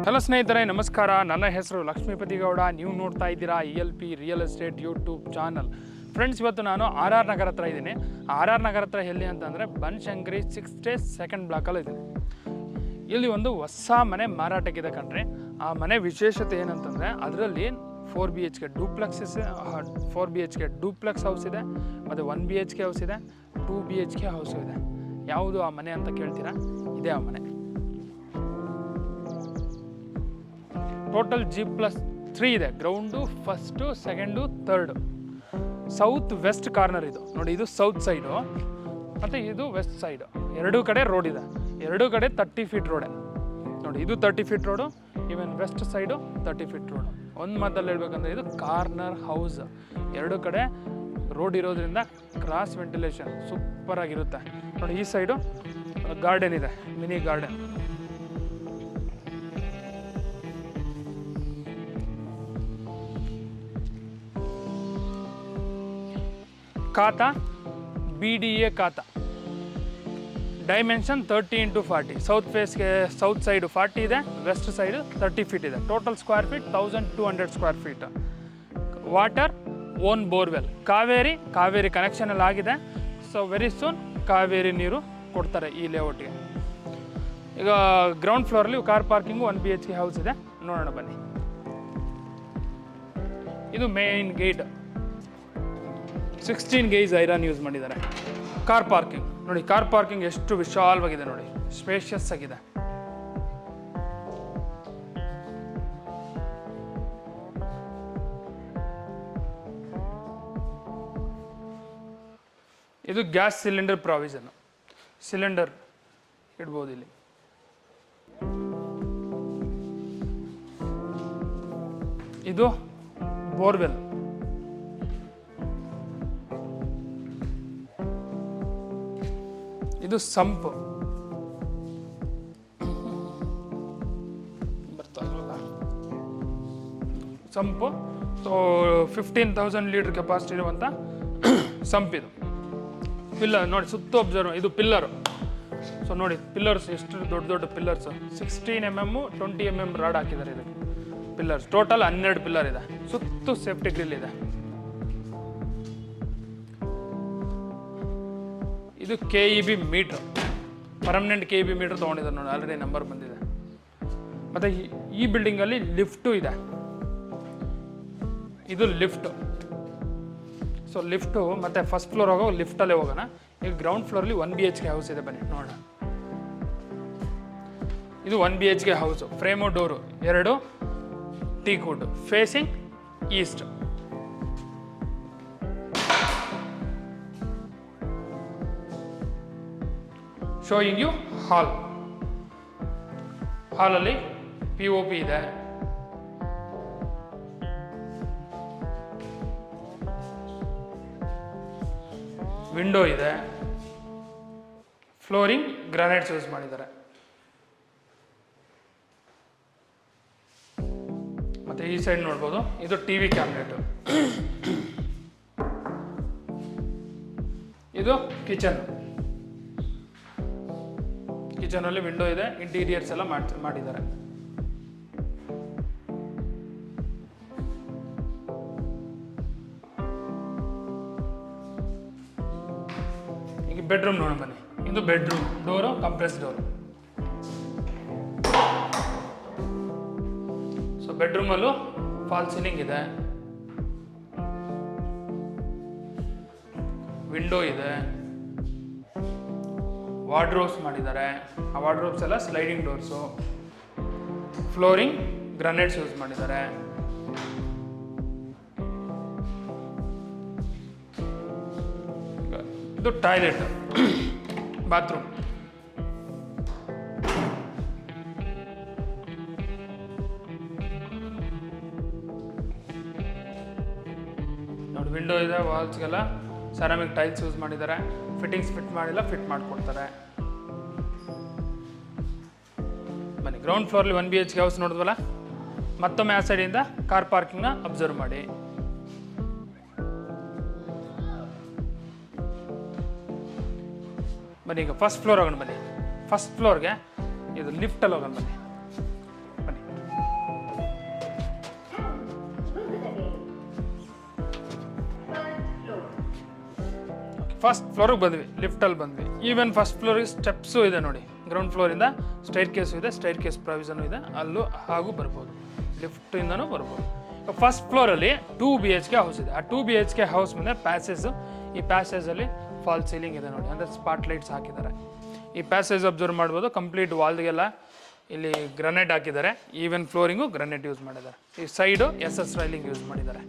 Hello ಸ್ನೇಹಿತರೆ, ನಮಸ್ಕಾರ. ನನ್ನ ಹೆಸರು ಲಕ್ಷ್ಮೀಪತಿ ಗೌಡ. ನೀವು ನೋಡ್ತಾ ಇದ್ದೀರಾ ELP real estate YouTube channel. Friends, ಇವತ್ತು ನಾನು RR ನಗರ ಹತ್ರ ಇದ್ದೀನಿ. RR ನಗರ ಹತ್ರ ಎಲ್ಲಿ ಅಂತಂದರೆ ಬನಶಂಕರಿ 6 ಸ್ಟೇಜ್ 2nd ಬ್ಲಾಕಲ್ಲಿ ಇದ್ದೀನಿ. ಇಲ್ಲಿ ಒಂದು ಹೊಸ ಮನೆ ಮಾರಾಟಕ್ಕಿದೆ ಕಣ್ರಿ. ಆ ಮನೆ ವಿಶೇಷತೆ ಏನಂತಂದರೆ ಅದರಲ್ಲಿ 4 BHK duplex 4 BHK duplex house ಇದೆ, ಮತ್ತು 1 BHK ಹೌಸ್ ಇದೆ, 2 BHK ಹೌಸು ಇದೆ. ಯಾವುದು ಆ ಮನೆ ಅಂತ ಕೇಳ್ತೀರಾ? ಇದೇ ಆ ಮನೆ. ಟೋಟಲ್ G+3 ಇದೆ. Ground, first, second, third. South west corner ಇದು ನೋಡಿ. ಇದು ಸೌತ್ ಸೈಡು ಮತ್ತು ಇದು ವೆಸ್ಟ್ ಸೈಡು. ಎರಡೂ ಕಡೆ ರೋಡ್ ಇದೆ. ಎರಡೂ ಕಡೆ 30 ಫೀಟ್ ರೋಡೆ ನೋಡಿ. ಇದು 30 feet road, even west side 30 feet road. ಒಂದು ಮಾತಲ್ಲಿ ಹೇಳ್ಬೇಕಂದ್ರೆ ಇದು ಕಾರ್ನರ್ ಹೌಸ್. ಎರಡೂ ಕಡೆ ರೋಡ್ ಇರೋದ್ರಿಂದ ಕ್ರಾಸ್ ವೆಂಟಿಲೇಷನ್ ಸೂಪರಾಗಿರುತ್ತೆ ನೋಡಿ. ಈ ಸೈಡು ಗಾರ್ಡನ್ ಇದೆ, mini garden. Khata BDA khata. Dimension 30x40. South ಫೇಸ್ಗೆ ಸೌತ್ ಸೈಡು 40 ಇದೆ, ವೆಸ್ಟ್ ಸೈಡು 30 ಫೀಟ್ ಇದೆ. Total square feet 1200 square feet. Water own borewell. Kaveri ಕನೆಕ್ಷನಲ್ಲಿ ಆಗಿದೆ. ಸೊ ವೆರಿ ಸೂನ್ ಕಾವೇರಿ ನೀರು ಕೊಡ್ತಾರೆ ಈ ಲೇಔಟ್ಗೆ. ಈಗ ಗ್ರೌಂಡ್ ಫ್ಲೋರಲ್ಲಿ ಕಾರ್ ಪಾರ್ಕಿಂಗು 1 BHK ಹೌಸ್ ಇದೆ. ನೋಡೋಣ ಬನ್ನಿ. ಇದು main gate. 16 gauge iron use ಮಾಡಿದ್ದಾರೆ. ಕಾರ್ ಪಾರ್ಕಿಂಗ್ ನೋಡಿ. ಕಾರ್ ಪಾರ್ಕಿಂಗ್ ಎಷ್ಟು ವಿಶಾಲವಾಗಿದೆ ನೋಡಿ, ಸ್ಪೇಷಿಯಸ್ ಆಗಿದೆ. ಇದು ಗ್ಯಾಸ್ ಸಿಲಿಂಡರ್ ಪ್ರಾವಿಷನ್. ಸಿಲಿಂಡರ್ ಇಡ್ಬೋದು ಇಲ್ಲಿ. ಇದು ಬೋರ್ವೆಲ್. ಇದು ಸಂಪ್. ಸಂಪು. ಸೊ 15,000 ಲೀಟರ್ ಕೆಪಾಸಿಟಿ ಇರುವಂಥ ಸಂಪ್ ಇದು. ಪಿಲ್ಲರ್ ನೋಡಿ, ಸುತ್ತ ಅಬ್ಸರ್ವ್. ಇದು ಪಿಲ್ಲರು. ಸೊ ನೋಡಿ ಪಿಲ್ಲರ್ಸ್ ಎಷ್ಟು ದೊಡ್ಡ ದೊಡ್ಡ ಪಿಲ್ಲರ್ಸ್. 16 mm 20 mm ರಾಡ್ ಹಾಕಿದ್ದಾರೆ ಇದಕ್ಕೆ. ಪಿಲ್ಲರ್ಸ್ ಟೋಟಲ್ 12 ಪಿಲ್ಲರ್ ಇದೆ. ಸುತ್ತು ಸೇಫ್ಟಿ ಗ್ರಿಲ್ ಇದೆ. ಇದು KEB meter. Permanent KEB meter ತೊಗೊಂಡಿದ್ದಾರೆ ನೋಡಿ. ಆಲ್ರೆಡಿ ನಂಬರ್ ಬಂದಿದೆ. ಮತ್ತು ಈ ಬಿಲ್ಡಿಂಗಲ್ಲಿ ಲಿಫ್ಟು ಇದೆ. ಇದು ಲಿಫ್ಟು. ಸೊ ಲಿಫ್ಟು ಮತ್ತು ಫಸ್ಟ್ ಫ್ಲೋರ್ ಹೋಗೋ ಲಿಫ್ಟಲ್ಲೇ ಹೋಗೋಣ. ಈಗ ಗ್ರೌಂಡ್ ಫ್ಲೋರಲ್ಲಿ 1 BHK ಹೌಸ್ ಇದೆ. ಬನ್ನಿ ನೋಡೋಣ. ಇದು 1 BHK house. Frame, door 2 teak wood, facing east. Showing you hall. ಹಾಲಲ್ಲಿ POP ಇದೆ. ವಿಂಡೋ ಇದೆ. ಫ್ಲೋರಿಂಗ್ ಗ್ರಾನೈಟ್ಸ್ ಯೂಸ್ ಮಾಡಿದ್ದಾರೆ. ಮತ್ತೆ ಈ ಸೈಡ್ ನೋಡ್ಬೋದು, ಇದು TV ಕ್ಯಾಬಿನೆಟ್. ಇದು ಕಿಚನ್. ಕಿಚನಲ್ಲಿ ವಿಂಡೋ ಇದೆ. ಇಂಟೀರಿಯರ್ಸ್ ಎಲ್ಲ ಮಾಡಿದ್ದಾರೆ. ಈಗ ಬೆಡ್ರೂಮ್ ನೋಡೋಣ ಬನ್ನಿ. ಇದು bedroom. Door compress door. So ಬೆಡ್ರೂಮಲ್ಲೂ ಫಾಲ್ ಸೀಲಿಂಗ್ ಇದೆ. ವಿಂಡೋ ಇದೆ. ವಾರ್ಡ್ರೋಬ್ಸ್ ಮಾಡಿದ್ದಾರೆ. ಆ ವಾರ್ಡ್ರೋಬ್ಸ್ ಎಲ್ಲ sliding doors. Flooring granites use ಮಾಡಿದ್ದಾರೆ. ಇದು ಟಾಯ್ಲೆಟ್, ಬಾತ್ರೂಮ್. ನೋಡಿ ವಿಂಡೋ ಇದೆ. ವಾಲ್ಸ್ಗೆಲ್ಲ ಸೆರಾಮಿಕ್ ಟೈಲ್ಸ್ ಯೂಸ್ ಮಾಡಿದ್ದಾರೆ. ಫಿಟ್ಟಿಂಗ್ಸ್ ಫಿಟ್ ಮಾಡಿಲ್ಲ, ಫಿಟ್ ಮಾಡಿಕೊಡ್ತಾರೆ. ಬನ್ನಿ, ಗ್ರೌಂಡ್ ಫ್ಲೋರ್ಲಿ 1 BHK ಹೌಸ್ ನೋಡಿದ್ವಲ್ಲ. ಮತ್ತೊಮ್ಮೆ ಆ ಸೈಡಿಂದ ಕಾರ್ ಪಾರ್ಕಿಂಗ್ನ ಅಬ್ಸರ್ವ್ ಮಾಡಿ. ಬನ್ನಿ ಈಗ ಫಸ್ಟ್ ಫ್ಲೋರ್ ಹೋಗೋಣ. ಬನ್ನಿ ಫಸ್ಟ್ ಫ್ಲೋರ್ಗೆ ಇದು ಲಿಫ್ಟಲ್ಲಿ ಹೋಗೋಣ. ಬನ್ನಿ. ಫಸ್ಟ್ ಫ್ಲೋರಿಗೆ ಬಂದ್ವಿ, ಲಿಫ್ಟಲ್ಲಿ ಬಂದ್ವಿ. ಈವನ್ ಫಸ್ಟ್ ಫ್ಲೋರಿಗೆ ಸ್ಟೆಪ್ಸು ಇದೆ ನೋಡಿ, ಗ್ರೌಂಡ್ ಫ್ಲೋರಿಂದ ಸ್ಟೈರ್ ಕೇಸು ಇದೆ, ಸ್ಟೈರ್ ಕೇಸ್ ಪ್ರಾವಿಷನು ಇದೆ, ಅಲ್ಲೂ ಹಾಗೂ ಬರ್ಬೋದು, ಲಿಫ್ಟಿಂದನೂ ಬರ್ಬೋದು. ಫಸ್ಟ್ ಫ್ಲೋರಲ್ಲಿ 2 BHK ಹೌಸ್ ಇದೆ. ಆ 2 BHK ಹೌಸ್ ಮೇಲೆ ಪ್ಯಾಸೇಜು, ಈ ಪ್ಯಾಸೇಜಲ್ಲಿ ಫಾಲ್ ಸೀಲಿಂಗ್ ಇದೆ ನೋಡಿ, ಅಂದರೆ ಸ್ಪಾಟ್ ಲೈಟ್ಸ್ ಹಾಕಿದ್ದಾರೆ. ಈ ಪ್ಯಾಸೇಜ್ ಅಬ್ಸರ್ವ್ ಮಾಡ್ಬೋದು, ಕಂಪ್ಲೀಟ್ ವಾಲ್ಗೆಲ್ಲ ಇಲ್ಲಿ ಗ್ರನೈಟ್ ಹಾಕಿದ್ದಾರೆ, ಈವನ್ ಫ್ಲೋರಿಂಗು ಗ್ರನೈಟ್ ಯೂಸ್ ಮಾಡಿದ್ದಾರೆ. ಈ ಸೈಡು SS ರೈಲಿಂಗ್ ಯೂಸ್ ಮಾಡಿದ್ದಾರೆ.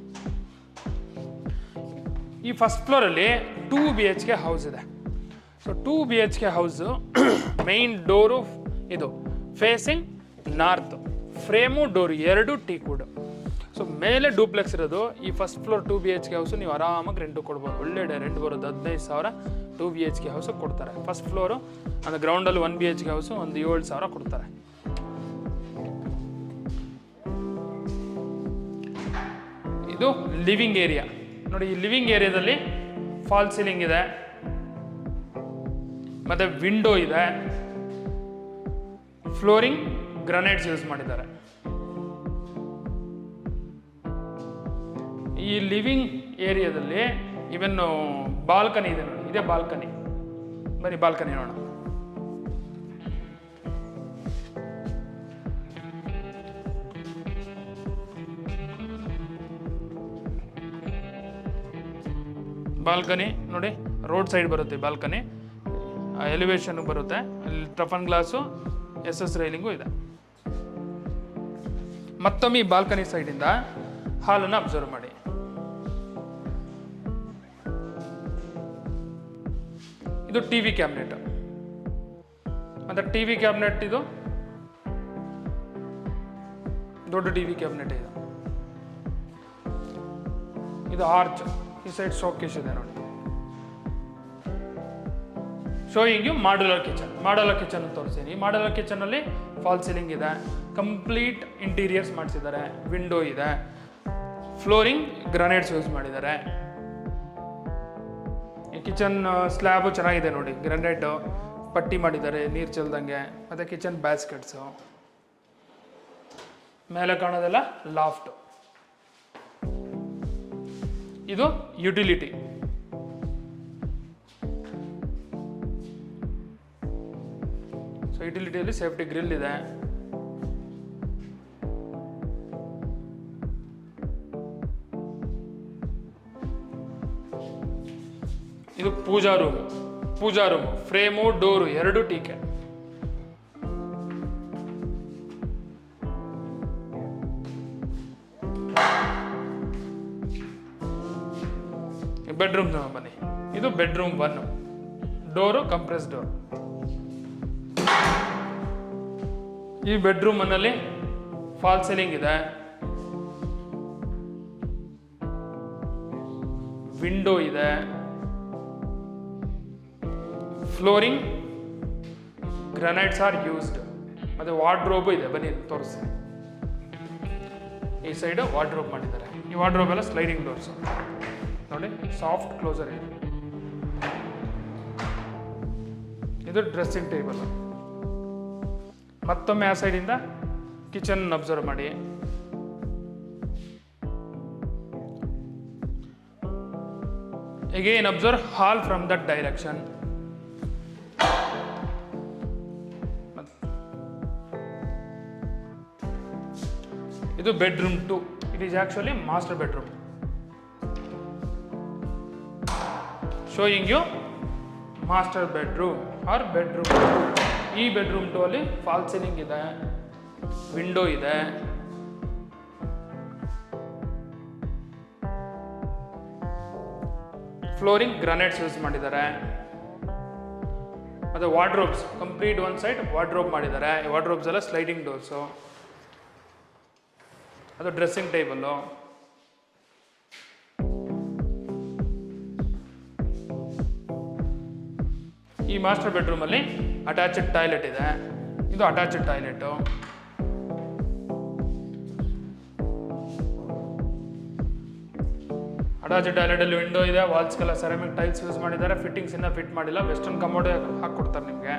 ಈ ಫಸ್ಟ್ ಫ್ಲೋರಲ್ಲಿ 2 BHK ಹೌಸ್ ಇದೆ. So 2 BHK house main door ಇದು facing north, frame door 2 teakwood. So ಮೇಲೆ ಡೂಪ್ಲೆಕ್ಸ್ ಇರೋದು ಈ ಫಸ್ಟ್ ಫ್ಲೋರ್ 2 BHK ಹೌಸು ನೀವು ಆರಾಮಾಗಿ ರೆಂಟು ಕೊಡ್ಬೋದು, ಒಳ್ಳೆ ರೆಂಟ್ ಬರೋದು, 15,000 2 BHK ಹೌಸು ಕೊಡ್ತಾರೆ. ಫಸ್ಟ್ ಫ್ಲೋರು ಅಂದರೆ ಗ್ರೌಂಡಲ್ಲಿ 1 BHK ಹೌಸು ಒಂದು 7,000 ಕೊಡ್ತಾರೆ. ಇದು ಲಿವಿಂಗ್ ಏರಿಯಾ ನೋಡಿ. ಈ ಲಿವಿಂಗ್ ಏರಿಯಾದಲ್ಲಿ ಫಾಲ್ ಸೀಲಿಂಗ್ ಇದೆ, ಮತ್ತೆ ವಿಂಡೋ ಇದೆ, ಫ್ಲೋರಿಂಗ್ ಗ್ರಾನೈಟ್ಸ್ ಯೂಸ್ ಮಾಡಿದ್ದಾರೆ. ಈ ಲಿವಿಂಗ್ ಏರಿಯಾದಲ್ಲಿ ಇವನ್ ಬಾಲ್ಕನಿ ಇದೆ ನೋಡಿ, ಇದೇ ಬಾಲ್ಕನಿ. ಬನ್ನಿ ಬಾಲ್ಕನಿ ನೋಡೋಣ. ಬಾಲ್ಕನಿ ನೋಡಿ, ರೋಡ್ ಸೈಡ್ ಬರುತ್ತೆ ಬಾಲ್ಕನಿ, ಎಲಿವೇಶನ್ ಬರುತ್ತೆ, ಅಲ್ಲಿ ಟಫನ್ ಗ್ಲಾಸು, SS ರೈಲಿಂಗು ಇದೆ. ಮತ್ತೊಮ್ಮೆ ಈ ಬಾಲ್ಕನಿ ಸೈಡಿಂದ ಹಾಲನ್ನು ಅಬ್ಸರ್ವ್ ಮಾಡಿ. ಇದು TV ಕ್ಯಾಬಿನೆಟ್, ಮತ್ತೆ TV ಕ್ಯಾಬಿನೆಟ್ ಇದು ದೊಡ್ಡ TV ಕ್ಯಾಬಿನೆಟ್ ಇದೆ. ಇದು ಆರ್ಚ್, ಈ ಸೈಡ್ ಶೋಕೇಶ್ ಇದೆ ನೋಡಿ. Showing you modular kitchen. Modular kitchen ತೋರಿಸ್ತೀನಿ. ಈ ಮಾಡ್ಯುಲರ್ ಕಿಚನ್ ಅಲ್ಲಿ ಫಾಲ್ ಸೀಲಿಂಗ್ ಇದೆ, ಕಂಪ್ಲೀಟ್ ಇಂಟೀರಿಯರ್ಸ್ ಮಾಡಿಸಿದ್ದಾರೆ, ವಿಂಡೋ ಇದೆ, ಫ್ಲೋರಿಂಗ್ ಗ್ರಾನೈಟ್ಸ್ ಯೂಸ್ ಮಾಡಿದ್ದಾರೆ. ಈ ಕಿಚನ್ ಸ್ಲ್ಯಾಬು ಚೆನ್ನಾಗಿದೆ ನೋಡಿ, ಗ್ರಾನೈಟ್ ಪಟ್ಟಿ ಮಾಡಿದ್ದಾರೆ ನೀರು ಚೆಲ್ದಂಗೆ, ಮತ್ತೆ ಕಿಚನ್ ಬ್ಯಾಸ್ಕೆಟ್ಸು. ಮೇಲೆ ಕಾಣೋದೆಲ್ಲ ಲಾಫ್ಟ್. ಇದು ಯುಟಿಲಿಟಿ. ಸೊ ಯುಟಿಲಿಟಿಯಲ್ಲಿ ಸೇಫ್ಟಿ ಗ್ರಿಲ್ ಇದೆ. ಇದು ಪೂಜಾ ರೂಮು. ಫ್ರೇಮು ಡೋರು 2 ಟೀಕೆ. ಬೆಡ್ರೂಮ್ ಬನ್ನಿ. ಇದು ಬೆಡ್ರೂಮ್ 1, ಡೋರು ಕಂಪ್ರೆಸ್ ಡೋರ್. ಈ ಬೆಡ್ರೂಮ್ ಮನಲ್ಲಿ ಫಾಲ್ ಸೀಲಿಂಗ್ ಇದೆ, ವಿಂಡೋ ಇದೆ, ಫ್ಲೋರಿಂಗ್ ಗ್ರಾನೈಟ್ಸ್ ಆರ್ ಯೂಸ್ಡ್, ಮತ್ತೆ ವಾರ್ಡ್ರೋಬ್ ಇದೆ. ಬನ್ನಿ ತೋರಿಸಿ. ಈ ಸೈಡ್ ವಾರ್ಡ್ರೋಬ್ ಮಾಡಿದ್ದಾರೆ. ಈ ವಾರ್ಡ್ರೋಬ್ ಎಲ್ಲ ಸ್ಲೈಡಿಂಗ್ ಡೋರ್ಸ್ ನೋಡಿ, ಸಾಫ್ಟ್ ಕ್ಲೋಸರ್ ಇದೆ. ಇದು ಡ್ರೆಸ್ಸಿಂಗ್ ಟೇಬಲ್. ಮತ್ತೊಮ್ಮೆ ಆ ಸೈಡಿಂದ ಕಿಚನ್ ಅಬ್ಸರ್ವ್ ಮಾಡಿ. Again observe hall from that direction. ಇದು bedroom 2. It is actually master bedroom. Showing you master bedroom or bedroom 2. ಈ ಬೆಡ್ರೂಮ್ 2 ಅಲ್ಲಿ ಫಾಲ್ ಸೀಲಿಂಗ್ ಇದೆ, ವಿಂಡೋ ಇದೆ, ಫ್ಲೋರಿಂಗ್ ಗ್ರಾನೈಟ್ಸ್ ಯೂಸ್ ಮಾಡಿದ್ದಾರೆ, ಮತ್ತೆ wardrobes complete one side wardrobe ಮಾಡಿದ್ದಾರೆ. Wardrobes ಎಲ್ಲ sliding doors. ಅದು ಡ್ರೆಸ್ಸಿಂಗ್ ಟೇಬಲ್ಲು. ಈ ಮಾಸ್ಟರ್ ಬೆಡ್ರೂಮಲ್ಲಿ ಅಟ್ಯಾಚ್ಡ್ ಟಾಯ್ಲೆಟ್ ಇದೆ. ಇದು ಅಟ್ಯಾಚ್ಡ್ ಟಾಯ್ಲೆಟು. ಅಟ್ಯಾಚ್ಡ್ ಟಾಯ್ಲೆಟಲ್ಲಿ ವಿಂಡೋ ಇದೆ, ವಾಲ್ಸ್ಗೆಲ್ಲ ಸೆರಾಮಿಕ್ ಟೈಲ್ಸ್ ಯೂಸ್ ಮಾಡಿದ್ದಾರೆ. ಫಿಟ್ಟಿಂಗ್ಸ್ ಇನ್ನೂ ಫಿಟ್ ಮಾಡಿಲ್ಲ, ವೆಸ್ಟರ್ನ್ ಕಮೋಡ್ ಹಾಕ್ಕೊಡ್ತಾರೆ ನಿಮಗೆ.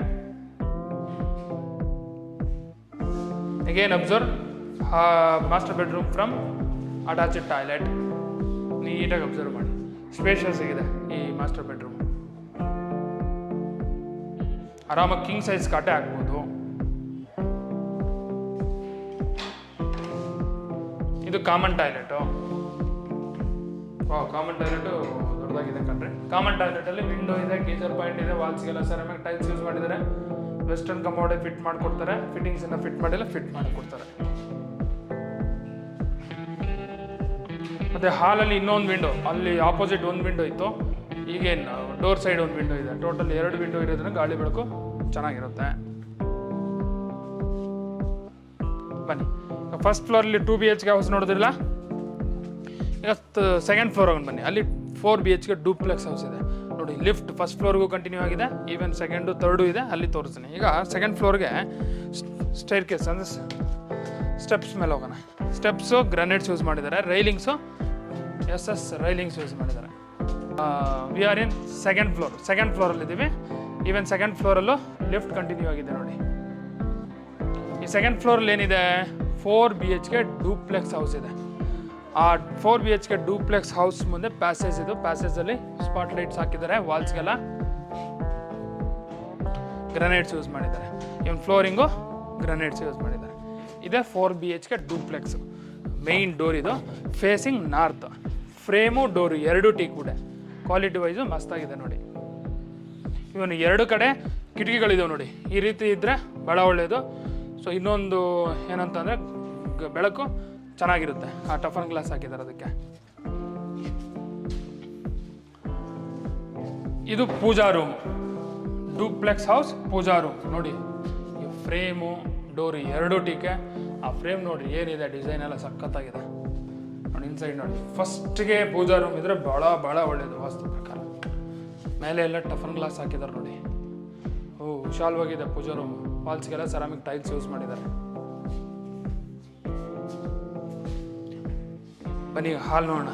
Again observe master bedroom from attached toilet. ನೀಟಾಗಿ ಅಬ್ಸರ್ವ್ ಮಾಡಿ. ಸ್ಪೇಷಿಯಸ್ ಆಗಿದೆ ಈ ಮಾಸ್ಟರ್ ಬೆಡ್ರೂಮ್. ಆರಾಮಾಗಿ ಕಿಂಗ್ ಸೈಜ್ ಕಾಟೆ ಹಾಕ್ಬೋದು. ಇದು ಕಾಮನ್ ಟಾಯ್ಲೆಟು. ಕಾಮನ್ ಟಾಯ್ಲೆಟು ದೊಡ್ಡದಾಗಿದೆ ಕಣ್ರಿ. ಕಾಮನ್ ಟಾಯ್ಲೆಟಲ್ಲಿ ವಿಂಡೋ ಇದೆ, ಗೀಜರ್ ಪಾಯಿಂಟ್ ಇದೆ, ವಾಲ್ಸ್ಗೆಲ್ಲ ಸೆರಾಮಿಕ್ ಟೈಲ್ಸ್ ಯೂಸ್ ಮಾಡಿದ್ದಾರೆ. ವೆಸ್ಟರ್ನ್ ಕಮೋಡೆ ಫಿಟ್ ಮಾಡಿಕೊಡ್ತಾರೆ. ಫಿಟ್ಟಿಂಗ್ಸನ್ನು ಫಿಟ್ ಮಾಡಿಲ್ಲ, ಫಿಟ್ ಮಾಡಿಕೊಡ್ತಾರೆ. ಮತ್ತು ಹಾಲಲ್ಲಿ ಇನ್ನೊಂದು ವಿಂಡೋ, ಅಲ್ಲಿ ಆಪೋಸಿಟ್ ಒಂದು ವಿಂಡೋ ಇತ್ತು, ಈಗೇನು ಡೋರ್ ಸೈಡ್ ಒಂದು ವಿಂಡೋ ಇದೆ. ಟೋಟಲ್ 2 ವಿಂಡೋ ಇರೋದ್ರಿಂದ ಗಾಳಿ ಬೆಳಕು ಚೆನ್ನಾಗಿರುತ್ತೆ. ಬನ್ನಿ, ಫಸ್ಟ್ ಫ್ಲೋರಲ್ಲಿ 2 BHK ಹೌಸ್ ನೋಡಿದ್ರಲ್ಲ. ಈಗ ಸೆಕೆಂಡ್ ಫ್ಲೋರ್ ಹೋಗೋಣ ಬನ್ನಿ. ಅಲ್ಲಿ 4 BHK ಡೂಪ್ಲೆಕ್ಸ್ ಹೌಸ್ ಇದೆ ನೋಡಿ. ಲಿಫ್ಟ್ ಫಸ್ಟ್ ಫ್ಲೋರ್ಗೂ ಕಂಟಿನ್ಯೂ ಆಗಿದೆ, ಈವನ್ ಸೆಕೆಂಡು ಥರ್ಡು ಇದೆ, ಅಲ್ಲಿ ತೋರಿಸ್ತೀನಿ. ಈಗ ಸೆಕೆಂಡ್ ಫ್ಲೋರ್ಗೆ ಸ್ಟೈರ್ ಕೇಸ್ ಅಂದರೆ ಸ್ಟೆಪ್ಸ್ ಮೇಲೆ ಹೋಗೋಣ. ಸ್ಟೆಪ್ಸು ಗ್ರಾನೈಟ್ಸ್ ಯೂಸ್ ಮಾಡಿದ್ದಾರೆ. ರೈಲಿಂಗ್ಸು SS ರೈಲಿಂಗ್ಸ್ ಯೂಸ್ ಮಾಡಿದ್ದಾರೆ. We are in second floor. Second ಫ್ಲೋರಲ್ಲಿದ್ದೀವಿ. ಈವನ್ ಸೆಕೆಂಡ್ ಫ್ಲೋರಲ್ಲೂ ಲಿಫ್ಟ್ ಕಂಟಿನ್ಯೂ ಆಗಿದೆ ನೋಡಿ. ಈ ಸೆಕೆಂಡ್ ಫ್ಲೋರಲ್ಲಿ ಏನಿದೆ, 4 BHK ಡೂಪ್ಲೆಕ್ಸ್ ಹೌಸ್ ಇದೆ. ಆ 4 BHK ಡೂಪ್ಲೆಕ್ಸ್ ಹೌಸ್ ಮುಂದೆ ಪ್ಯಾಸೇಜ್ ಇದು. ಪ್ಯಾಸೇಜಲ್ಲಿ ಸ್ಪಾಟ್ ಲೈಟ್ಸ್ ಹಾಕಿದ್ದಾರೆ. ವಾಲ್ಸ್ಗೆಲ್ಲ ಗ್ರಾನೈಟ್ಸ್ ಯೂಸ್ ಮಾಡಿದ್ದಾರೆ. ಇವನ್ ಫ್ಲೋರಿಂಗು ಗ್ರಾನೈಟ್ಸ್ ಯೂಸ್ ಮಾಡಿದ್ದಾರೆ. ಇದೆ 4 BHK ಡೂಪ್ಲೆಕ್ಸ್. ಮೇಯ್ನ್ ಡೋರ್ ಇದು, facing north. Frame door 2 teak ಇದೆ. ಕ್ವಾಲಿಟಿ ವೈಸು ಮಸ್ತಾಗಿದೆ ನೋಡಿ. ಇವನು 2 ಕಡೆ ಕಿಟಕಿಗಳಿದಾವೆ ನೋಡಿ. ಈ ರೀತಿ ಇದ್ದರೆ ಭಾಳ ಒಳ್ಳೆಯದು. ಸೊ ಇನ್ನೊಂದು ಏನಂತಂದರೆ ಬೆಳಕು ಚೆನ್ನಾಗಿರುತ್ತೆ. ಆ ಟಫನ್ ಗ್ಲಾಸ್ ಹಾಕಿದ್ದಾರೆ ಅದಕ್ಕೆ. ಇದು ಪೂಜಾ ರೂಮ್. ಡೂಪ್ಲೆಕ್ಸ್ ಹೌಸ್ ಪೂಜಾ ರೂಮ್ ನೋಡಿ. ಈ ಫ್ರೇಮು ಡೋರು 2 ಟೀಕೆ. ಆ ಫ್ರೇಮ್ ನೋಡಿ ಏನಿದೆ, ಡಿಸೈನ್ ಎಲ್ಲ ಸಖತ್ತಾಗಿದೆ ನೋಡಿ. ಇನ್ಸೈಡ್ ನೋಡಿ, ಫಸ್ಟ್ಗೆ ಪೂಜಾ ರೂಮ್ ಇದ್ರೆ ಭಾಳ ಒಳ್ಳೆಯದು ವಾಸ್ತು ಪ್ರಕಾರ. ಮೇಲೆ ಎಲ್ಲ ಟಫನ್ ಗ್ಲಾಸ್ ಹಾಕಿದ್ದಾರೆ ನೋಡಿ. ವಿಶಾಲವಾಗಿದೆ ಪೂಜಾ ರೂಮ್. ವಾಲ್ಸ್ಗೆಲ್ಲ ಸೆರಾಮಿಕ್ ಟೈಲ್ಸ್ ಯೂಸ್ ಮಾಡಿದ್ದಾರೆ. ಬನ್ನಿ ಹಾಲ್ ನೋಡೋಣ.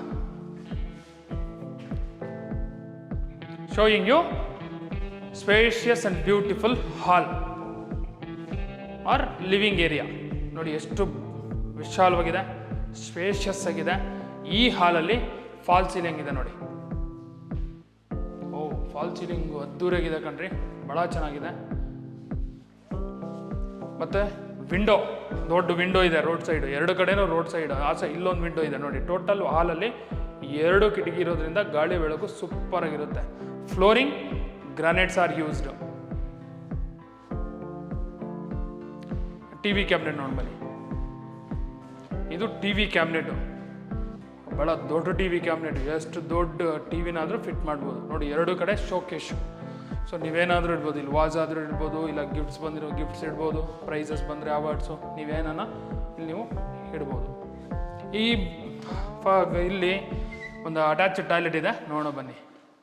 Showing you spacious and beautiful hall or living area ನೋಡಿ. ಎಷ್ಟು ವಿಶಾಲವಾಗಿದೆ, ಸ್ಪೇಷಿಯಸ್ ಆಗಿದೆ. ಈ ಹಾಲಲ್ಲಿ ಫಾಲ್ ಸೀಲಿಂಗ್ ಇದೆ ನೋಡಿ. ಫಾಲ್ ಸೀಲಿಂಗ್ ಅದ್ದೂರಿಯಾಗಿದೆ ಕಣ್ರಿ, ಭಾಳ ಚೆನ್ನಾಗಿದೆ. ಮತ್ತು ವಿಂಡೋ, ದೊಡ್ಡ ವಿಂಡೋ ಇದೆ ರೋಡ್ ಸೈಡ್. 2 ಕಡೆನೂ ರೋಡ್ ಸೈಡ್. ಆ ಸೈಡ್ ಇಲ್ಲೊಂದು ವಿಂಡೋ ಇದೆ ನೋಡಿ. ಟೋಟಲ್ ಹಾಲಲ್ಲಿ 2 ಕಿಟಕಿ ಇರೋದ್ರಿಂದ ಗಾಳಿ ಬೆಳಕು ಸೂಪರ್ ಆಗಿರುತ್ತೆ. Flooring granites are used. TV cabinet ನೋಡಿ ಬನ್ನಿ. ಇದು TV ಕ್ಯಾಬಿನೆಟು, ಭಾಳ ದೊಡ್ಡ TV ಕ್ಯಾಬಿನೆಟ್. ಎಷ್ಟು ದೊಡ್ಡ ಟಿವಿನಾದರೂ ಫಿಟ್ ಮಾಡ್ಬೋದು ನೋಡಿ. 2 ಕಡೆ ಶೋಕೇಶ್. ಸೊ ನೀವೇನಾದರೂ ಇಡ್ಬೋದು. ಇಲ್ಲಿ ವಾಸ್ ಆದರೂ ಇಡ್ಬೋದು, ಇಲ್ಲ ಗಿಫ್ಟ್ಸ್ ಬಂದಿರೋ ಗಿಫ್ಟ್ಸ್ ಇಡ್ಬೋದು, ಪ್ರೈಸಸ್ ಬಂದರೆ ಅವಾರ್ಡ್ಸು ನೀವೇನ ಇಲ್ಲಿ ನೀವು ಇಡ್ಬೋದು. ಇಲ್ಲಿ ಒಂದು ಅಟ್ಯಾಚ್ಡ್ ಟಾಯ್ಲೆಟ್ ಇದೆ, ನೋಡೋ ಬನ್ನಿ.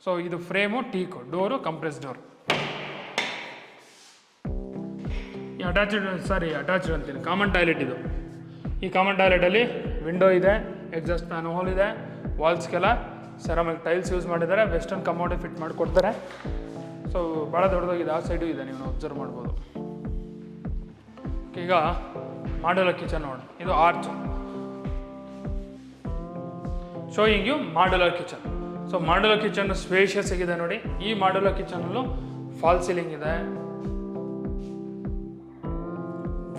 ಸೊ ಇದು frame teak, door compress door. ಈ ಅಟ್ಯಾಚ್ಡ್ ಅಂತೀನಿ, ಕಾಮನ್ ಟಾಯ್ಲೆಟ್ ಇದು. ಈ ಕಾಮನ್ ಟಾಯ್ಲೆಟಲ್ಲಿ ವಿಂಡೋ ಇದೆ, ಎಕ್ಸಾಸ್ಟ್ ಫ್ಯಾನ್ ಹೋಲ್ ಇದೆ, ವಾಲ್ಸ್ಗೆಲ್ಲ ಸೆರಾಮಿಕ್ ಟೈಲ್ಸ್ ಯೂಸ್ ಮಾಡಿದ್ದಾರೆ. ವೆಸ್ಟರ್ನ್ ಕಮೋಡೆ ಫಿಟ್ ಮಾಡಿಕೊಡ್ತಾರೆ. ಸೊ ಭಾಳ ದೊಡ್ಡದಾಗಿದೆ. ಆ ಸೈಡು ಇದೆ, ನೀವು ಅಬ್ಸರ್ವ್ ಮಾಡ್ಬೋದು. ಈಗ ಮಾಡ್ಯುಲರ್ ಕಿಚನ್ ನೋಡಿ. ಇದು arch. Showing you modular kitchen. So modular kitchen spacious ಆಗಿದೆ ನೋಡಿ. ಈ ಮಾಡ್ಯುಲರ್ ಕಿಚನಲ್ಲೂ ಫಾಲ್ ಸೀಲಿಂಗ್ ಇದೆ,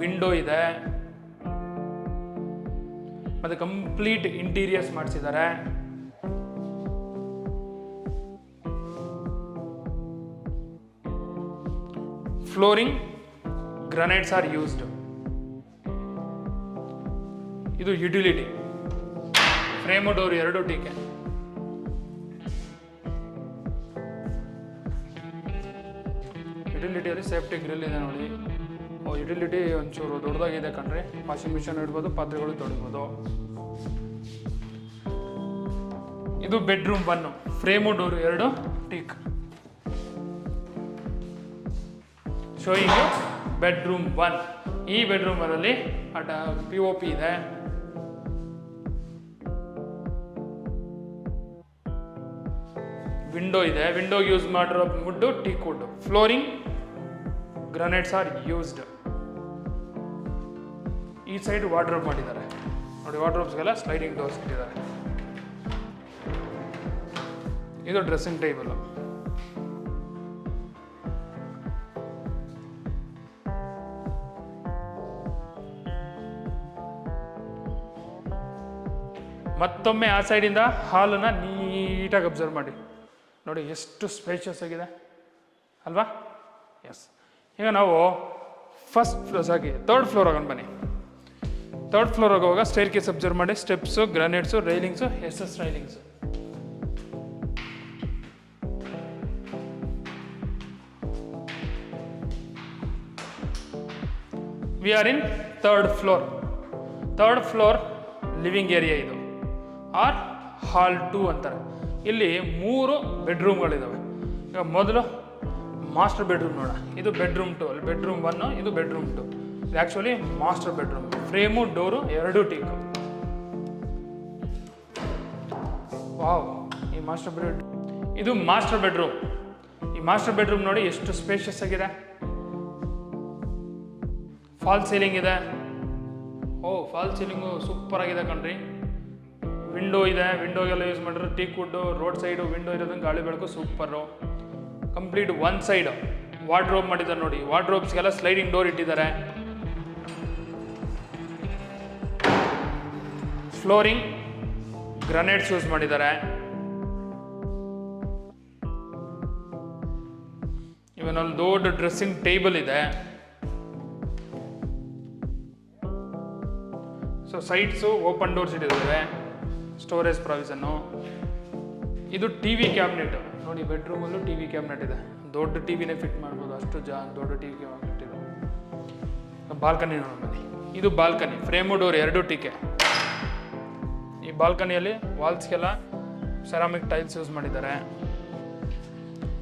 ವಿಂಡೋ ಇದೆ, ಮತ್ತು ಕಂಪ್ಲೀಟ್ ಇಂಟೀರಿಯರ್ಸ್ ಮಾಡಿಸಿದ್ದಾರೆ. Flooring granites are used. ಇದು ಯುಟಿಲಿಟಿ. ಫ್ರೇಮು ಡೋರ್ 2 ಟೀಕೆ. ಯುಟಿಲಿಟಿಯಲ್ಲಿ ಸೇಫ್ಟಿ ಗ್ರಿಲ್ ಇದೆ ನೋಡಿ. ಯುಟಿಲಿಟಿ ಒಂಚೂರು ದೊಡ್ಡದಾಗಿದೆ ಕಣ್ರಿ. ವಾಷಿಂಗ್ ಮಿಷನ್ ಇಡ್ಬೋದು, ಪಾತ್ರೆಗಳು ತೊಳಿಬೋದು. ಇದು bedroom 1. Frame door 2 teak. Showing bedroom 1. ಈ ಬೆಡ್ರೂಮ್ ಅಲ್ಲಿ POP ಇದೆ. ವಿಂಡೋ ಇದೆ. ವಿಂಡೋ ಯೂಸ್ ಮಾಡಿರೋ wood teak wood. Flooring granites are used. ಈ ಸೈಡ್ ವಾರ್ಡ್ರೋಬ್ ಮಾಡಿದ್ದಾರೆ ನೋಡಿ. ವಾರ್ಡ್ರೋಬ್ಸ್ಗೆಲ್ಲ ಸ್ಲೈಡಿಂಗ್ ಡೋರ್ಸ್ ಇಟ್ಟಿದ್ದಾರೆ. ಇದು ಡ್ರೆಸ್ಸಿಂಗ್ ಟೇಬಲ್. ಮತ್ತೊಮ್ಮೆ ಆ ಸೈಡಿಂದ ಹಾಲನ್ನು ನೀಟಾಗಿ ಅಬ್ಸರ್ವ್ ಮಾಡಿ. ನೋಡಿ ಎಷ್ಟು ಸ್ಪೇಷಿಯಸ್ ಆಗಿದೆ ಅಲ್ವಾ? ಎಸ್. ಈಗ ನಾವು ಥರ್ಡ್ ಫ್ಲೋರ್ ಹೋಗೋಣ ಬನ್ನಿ. ಥರ್ಡ್ ಫ್ಲೋರ್ ಹೋಗುವಾಗ ಸ್ಟೇರ್ ಕೇಸ್ ಅಬ್ಸರ್ವ್ ಮಾಡಿ. Steps, granites, railings, SS railings. We are in third floor. Third floor living area ಇದು, ಆರ್ ಹಾಲ್ 2 ಅಂತಾರೆ. ಇಲ್ಲಿ 3 ಬೆಡ್ರೂಮ್ಗಳಿದ್ದಾವೆ. ಈಗ ಮೊದಲು ಮಾಸ್ಟರ್ ಬೆಡ್ರೂಮ್ ನೋಡ. ಇದು ಬೆಡ್ರೂಮ್ 2, ಅಲ್ಲಿ ಬೆಡ್ರೂಮ್ 1, ಇದು ಬೆಡ್ರೂಮ್ 2. ಇದು actually master bedroom. Frame, door ಎರಡೂ ಟೀಕು. ವಾವ್, ಈ ಮಾಸ್ಟರ್ ಬೆಡ್ರೂಮ್, ಇದು ಮಾಸ್ಟರ್ ಬೆಡ್ರೂಮ್. ಈ ಮಾಸ್ಟರ್ ಬೆಡ್ರೂಮ್ ನೋಡಿ ಎಷ್ಟು ಸ್ಪೇಷಿಯಸ್ ಆಗಿದೆ. ಫಾಲ್ ಸೀಲಿಂಗ್ ಇದೆ. ಫಾಲ್ ಸೀಲಿಂಗು ಸೂಪರ್ ಆಗಿದೆ ಕಣ್ರಿ. ವಿಂಡೋ ಇದೆ, ವಿಂಡೋಗೆಲ್ಲ ಯೂಸ್ ಮಾಡಿರೋ teak wood. Road side window ಇರೋದನ್ನ ಗಾಳಿ ಬೆಳಕು super. Complete one side wardrobe ಮಾಡಿದ್ದಾರೆ ನೋಡಿ. ವಾರ್ಡ್ರೋಬ್ಸ್ಗೆಲ್ಲ ಸ್ಲೈಡಿಂಗ್ ಡೋರ್ ಇಟ್ಟಿದ್ದಾರೆ. ಫ್ಲೋರಿಂಗ್ ಗ್ರಾನೈಟ್ಸ್ ಯೂಸ್ ಮಾಡಿದ್ದಾರೆ. ಇವನ್ ಒಂದು ದೊಡ್ಡ ಡ್ರೆಸ್ಸಿಂಗ್ ಟೇಬಲ್ ಇದೆ. ಸೊ ಸೈಡ್ಸು ಓಪನ್ ಡೋರ್ಸ್ ಇಟ್ಟಿದ್ದಾರೆ, ಸ್ಟೋರೇಜ್ ಪ್ರಾವಿಷನ್ನು. ಇದು TV ಕ್ಯಾಬಿನೆಟ್ ನೋಡಿ. ಬೆಡ್ರೂಮಲ್ಲೂ TV ಕ್ಯಾಬಿನೆಟ್ ಇದೆ. ದೊಡ್ಡ ಟಿವಿನೇ ಫಿಟ್ ಮಾಡ್ಬೋದು, ಅಷ್ಟು ದೊಡ್ಡ TV ಕ್ಯಾಬಿನೆಟ್ ಇದೆ. ಬಾಲ್ಕನಿ ನೋಡೋಣ ಬನ್ನಿ. ಇದು ಬಾಲ್ಕನಿ, ಫ್ರೇಮು, ಡೋರ್ ಎರಡೂ ಟೀಕೆ. ಈ ಬಾಲ್ಕನಿಯಲ್ಲಿ ವಾಲ್ಸ್ಗೆಲ್ಲ ಸೆರಾಮಿಕ್ ಟೈಲ್ಸ್ ಯೂಸ್ ಮಾಡಿದ್ದಾರೆ.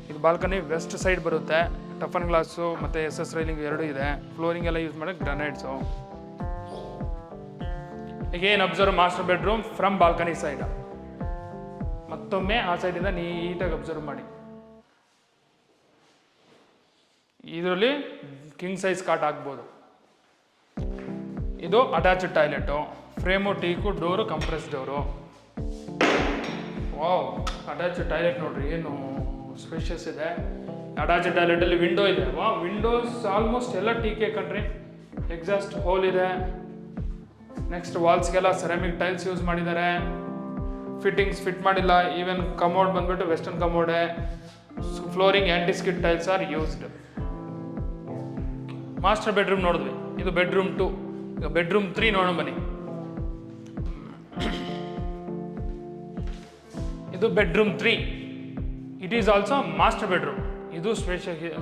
ಇದು ಬಾಲ್ಕನಿ ವೆಸ್ಟ್ ಸೈಡ್ ಬರುತ್ತೆ. ಟಫನ್ ಗ್ಲಾಸು ಮತ್ತು SS ರೈಲಿಂಗ್ ಎರಡೂ ಇದೆ. ಫ್ಲೋರಿಂಗ್ ಎಲ್ಲ ಯೂಸ್ ಮಾಡಿ ಗ್ರಾನೈಟ್ಸು. again observe master bedroom from balcony side. ಮತ್ತೊಮ್ಮೆ ಆ ಸೈಡಿಂದ ನೀಟಾಗಿ ಅಬ್ಸರ್ವ್ ಮಾಡಿ. ಇದರಲ್ಲಿ ಕಿಂಗ್ ಸೈಜ್ ಕಾಟ್ ಆಗ್ಬೋದು. ಇದು attached toilet, frame, teak, door, compress door. Wow, attached toilet ನೋಡ್ರಿ ಏನು ಸ್ಪೇಷಿಯಸ್ ಇದೆ. ಅಟ್ಯಾಚ್ಡ್ ಟಾಯ್ಲೆಟಲ್ಲಿ ವಿಂಡೋ ಇದೆ. ವಿಂಡೋಸ್ ಆಲ್ಮೋಸ್ಟ್ ಎಲ್ಲ ಟೀಕೆ ಕಣ್ರಿ. ಎಕ್ಸಾಸ್ಟ್ ಹೋಲ್ ಇದೆ. ನೆಕ್ಸ್ಟ್ ವಾಲ್ಸ್ಗೆಲ್ಲ ಸೆರಾಮಿಕ್ ಟೈಲ್ಸ್ ಯೂಸ್ ಮಾಡಿದ್ದಾರೆ. ಫಿಟ್ಟಿಂಗ್ಸ್ ಫಿಟ್ ಮಾಡಿಲ್ಲ. ಈವನ್ ಕಮೋಡ್ ಬಂದ್ಬಿಟ್ಟು ವೆಸ್ಟರ್ನ್ ಕಮೋಡೆ. Flooring anti skid tiles are used. Master bedroom ನೋಡಿದ್ವಿ. ಇದು ಬೆಡ್ರೂಮ್ 2. ಈಗ ಬೆಡ್ರೂಮ್ 3 ನೋಡೋಣ ಬನ್ನಿ. ಇದು bedroom 3. It is also master bedroom. ಇದು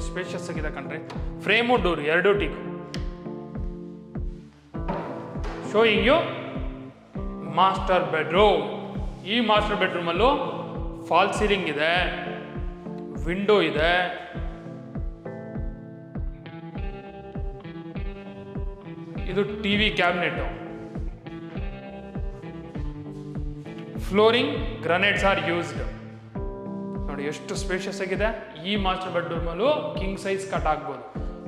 ಸ್ಪೇಷಿಯಸ್ ಆಗಿದೆ ಕಣ್ರಿ. ಫ್ರೇಮು, ಡೋರ್ ಎರಡೂ teak. Showing you master bedroom. ಈ ಮಾಸ್ಟರ್ ಬೆಡ್ರೂಮಲ್ಲೂ ಫಾಲ್ ಸೀಲಿಂಗ್ ಇದೆ, ವಿಂಡೋ ಇದೆ. ಇದು TV cabinet. Flooring granites are used. ನೋಡಿ ಎಷ್ಟು ಸ್ಪೇಷಿಯಸ್ ಆಗಿದೆ. ಈ ಮಾಸ್ಟರ್ ಬೆಡ್ರೂಮಲ್ಲೂ ಕಿಂಗ್ ಸೈಜ್ ಕಾಟ್ ಹಾಕ್ಬೋದು.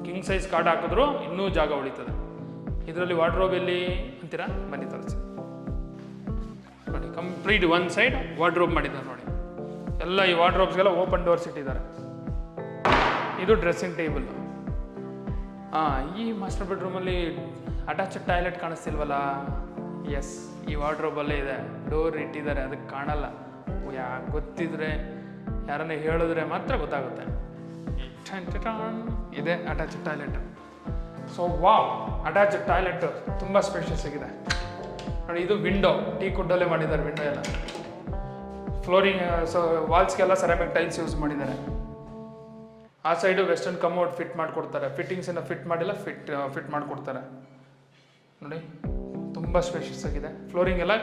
ಕಿಂಗ್ ಸೈಜ್ ಕಾಟ್ ಹಾಕಿದ್ರು ಇನ್ನೂ ಜಾಗ ಉಳಿತದೆ. ಇದರಲ್ಲಿ ವಾರ್ಡ್ರೋಬ್ ಎಲ್ಲಿ ಅಂತೀರಾ? ಬನ್ನಿ ತೋರಿಸಿ ನೋಡಿ. ಕಂಪ್ಲೀಟ್ ಒನ್ ಸೈಡ್ ವಾರ್ಡ್ರೋಬ್ ಮಾಡಿದ್ದಾರೆ ನೋಡಿ. ಎಲ್ಲ ಈ ವಾರ್ಡ್ರೋಬ್ಸ್ಗೆಲ್ಲ ಓಪನ್ ಡೋರ್ಸ್ ಇಟ್ಟಿದ್ದಾರೆ. ಇದು ಡ್ರೆಸ್ಸಿಂಗ್ ಟೇಬಲ್. ಈ ಮಾಸ್ಟರ್ ಬೆಡ್ರೂಮಲ್ಲಿ ಅಟ್ಯಾಚ್ಡ್ ಟಾಯ್ಲೆಟ್ ಕಾಣಿಸ್ತಿಲ್ವಲ್ಲ? ಎಸ್, ಈ ವಾರ್ಡ್ರೋಬಲ್ಲೇ ಇದೆ. ಡೋರ್ ಇಟ್ಟಿದ್ದಾರೆ, ಅದಕ್ಕೆ ಕಾಣಲ್ಲ. ಗೊತ್ತಿದ್ರೆ ಯಾರನ್ನ ಹೇಳಿದ್ರೆ ಮಾತ್ರ ಗೊತ್ತಾಗುತ್ತೆ. ಇದೆ attached toilet. So wow, attached toilet ತುಂಬ ಸ್ಪೇಷಿಯಸ್ ಆಗಿದೆ ನೋಡಿ. ಇದು ವಿಂಡೋ, ಟೀ ಕುಡ್ಡಲ್ಲೇ ಮಾಡಿದ್ದಾರೆ ವಿಂಡೋ ಎಲ್ಲ. ಫ್ಲೋರಿಂಗ್, ಸೊ ವಾಲ್ಸ್ಗೆಲ್ಲ ಸೆರಾಮಿಕ್ ಟೈಲ್ಸ್ ಯೂಸ್ ಮಾಡಿದ್ದಾರೆ. ಆ ಸೈಡು ವೆಸ್ಟರ್ನ್ ಕಮೋಡ್ ಫಿಟ್ ಮಾಡಿಕೊಡ್ತಾರೆ. ಫಿಟ್ಟಿಂಗ್ಸನ್ನು ಫಿಟ್ ಮಾಡಿಲ್ಲ, ಫಿಟ್ ಮಾಡಿಕೊಡ್ತಾರೆ ನೋಡಿ. ತುಂಬ ಸ್ಪೇಷಿಯಸ್ ಆಗಿದೆ. ಫ್ಲೋರಿಂಗ್ ಎಲ್ಲ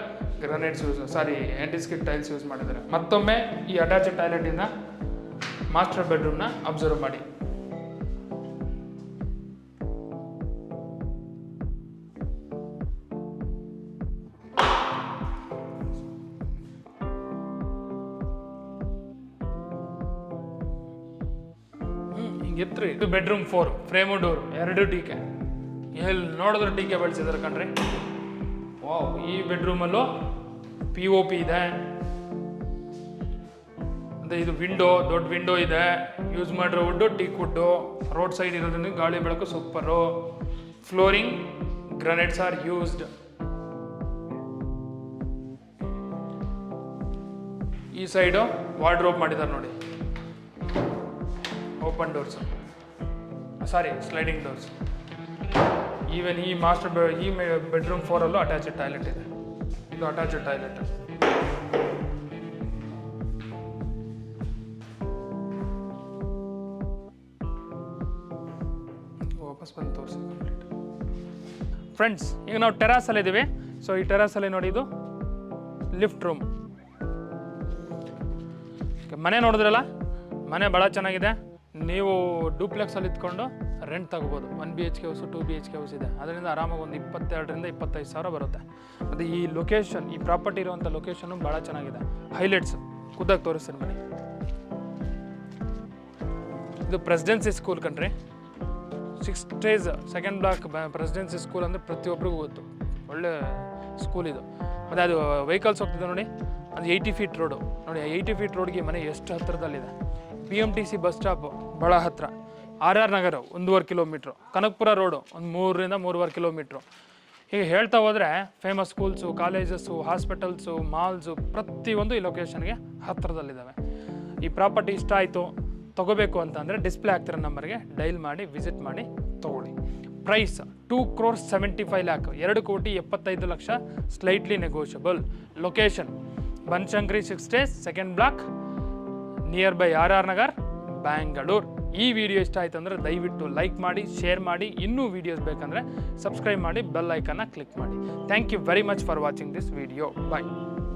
ಗ್ರಾನೈಟ್ಸ್ ಆ್ಯಂಟಿ ಸ್ಕಿಡ್ ಟೈಲ್ಸ್ ಯೂಸ್ ಮಾಡಿದ್ದಾರೆ. ಮತ್ತೊಮ್ಮೆ ಈ ಅಟ್ಯಾಚ್ಡ್ ಟಾಯ್ಲೆಟಿಂದ ಮಾಸ್ಟರ್ ಬೆಡ್ರೂಮ್ನ ಅಬ್ಸರ್ವ್ ಮಾಡಿ. ಎತ್ರಿ. ಇದು ಬೆಡ್ರೂಮ್ 4. ಫ್ರೇಮು, ಡೋರ್ ಎರಡು ಟೀಕೆ. ಎಲ್ಲಿ ನೋಡಿದ್ರೆ ಟೀಕೆ ಬಳಸಿದ್ದಾರೆ ಕಣ್ರಿ. ವಾವ್, ಈ ಬೆಡ್ರೂಮಲ್ಲೂ POP ಇದೆ. ಅಂದರೆ ಇದು ವಿಂಡೋ, ದೊಡ್ಡ ವಿಂಡೋ ಇದೆ. ಯೂಸ್ ಮಾಡಿರೋ wood teak wood. Road side ಇರೋದ್ರಿಂದ ಗಾಳಿ ಬೆಳಕು super. Flooring granites are used. ಈ ಸೈಡು ವಾರ್ಡ್ರೋಬ್ ಮಾಡಿದ್ದಾರೆ ನೋಡಿ, ಓಪನ್ ಡೋರ್ಸ್, ಸಾರಿ ಸ್ಲೈಡಿಂಗ್ ಡೋರ್ಸ್. ಈವನ್ ಈ ಬೆಡ್ರೂಮ್ 4 ಅಟ್ಯಾಚ್ಡ್ ಟಾಯ್ಲೆಟ್ ಇದೆ. ಇದು ಅಟ್ಯಾಚ್ಡ್ ಟಾಯ್ಲೆಟ್. ವಾಪಸ್ ಬಂದು ತೋರಿಸಿ. ಫ್ರೆಂಡ್ಸ್, ಈಗ ನಾವು ಟೆರಾಸಲ್ಲಿ ಇದ್ದೀವಿ. ಸೊ ಈ ಟೆರಾಸಲ್ಲಿ ನೋಡಿ, ಇದು ಲಿಫ್ಟ್ ರೂಮ್. ಮನೆ ನೋಡಿದ್ರಲ್ಲ, ಮನೆ ಭಾಳ ಚೆನ್ನಾಗಿದೆ. ನೀವು ಡೂಪ್ಲೆಕ್ಸಲ್ಲಿ ಇದ್ಕೊಂಡು ರೆಂಟ್ ತಗೋಬೋದು. 1 BHK ಹೌಸು, 2 BHK ಹೌಸ್ ಇದೆ. ಅದರಿಂದ ಆರಾಮಾಗಿ ಒಂದು 22,000 ರಿಂದ 25,000 ಬರುತ್ತೆ. ಮತ್ತು ಈ ಲೊಕೇಶನ್, ಈ ಪ್ರಾಪರ್ಟಿ ಇರುವಂಥ ಲೊಕೇಶನ್ನು ಭಾಳ ಚೆನ್ನಾಗಿದೆ. ಹೈಲೈಟ್ಸ್ ಖುದ್ದಾಗಿ ತೋರಿಸ್ತೀನಿ ಬನ್ನಿ. ಇದು ಪ್ರೆಸಿಡೆನ್ಸಿ ಸ್ಕೂಲ್ ಕಣ್ರಿ. 6 stage 2nd block presidency school ಅಂದರೆ ಪ್ರತಿಯೊಬ್ಬರಿಗೂ ಗೊತ್ತು. ಒಳ್ಳೆ ಸ್ಕೂಲ್ ಇದು. ಮತ್ತು ಅದು ವೆಹಿಕಲ್ಸ್ ಹೋಗ್ತಿದೆ ನೋಡಿ, ಅದು 80 ಫೀಟ್ ರೋಡು ನೋಡಿ. 80 ಫೀಟ್ ರೋಡ್ಗೆ ಮನೆ ಎಷ್ಟು ಹತ್ತಿರದಲ್ಲಿದೆ. BMTC ಬಸ್ ಸ್ಟಾಪು ಭಾಳ ಹತ್ತಿರ. RR ನಗರ 1.5 ಕಿಲೋಮೀಟ್ರು. ಕನಕಪುರ ರೋಡು ಒಂದು 3 ರಿಂದ 3.5 ಕಿಲೋಮೀಟ್ರು. ಹೀಗೆ ಹೇಳ್ತಾ ಹೋದರೆ famous schools, colleges, hospitals, malls ಪ್ರತಿಯೊಂದು ಈ ಲೊಕೇಶನ್ಗೆ ಹತ್ತಿರದಲ್ಲಿದ್ದಾವೆ. ಈ ಪ್ರಾಪರ್ಟಿ ಇಷ್ಟ ಆಯಿತು, ತೊಗೋಬೇಕು ಅಂತಂದರೆ ಡಿಸ್ಪ್ಲೇ ಆಗ್ತಿರೋ ನಂಬರ್ಗೆ ಡೈಲ್ ಮಾಡಿ ವಿಸಿಟ್ ಮಾಡಿ ತೊಗೊಳ್ಳಿ. Price 2,75 lakh, 2,75,00,000, slightly negotiable. Location Banashankari 6 stage 2nd block, near by RR Nagar, Bangalore. ಈ ವಿಡಿಯೋ ಇಷ್ಟ ಆಯಿತು ಅಂದರೆ ದಯವಿಟ್ಟು ಲೈಕ್ ಮಾಡಿ, ಶೇರ್ ಮಾಡಿ. ಇನ್ನೂ ವೀಡಿಯೋಸ್ ಬೇಕಂದರೆ ಸಬ್ಸ್ಕ್ರೈಬ್ ಮಾಡಿ, ಬೆಲ್ ಐಕನ್ನ ಕ್ಲಿಕ್ ಮಾಡಿ. Thank you very much for watching this video. Bye.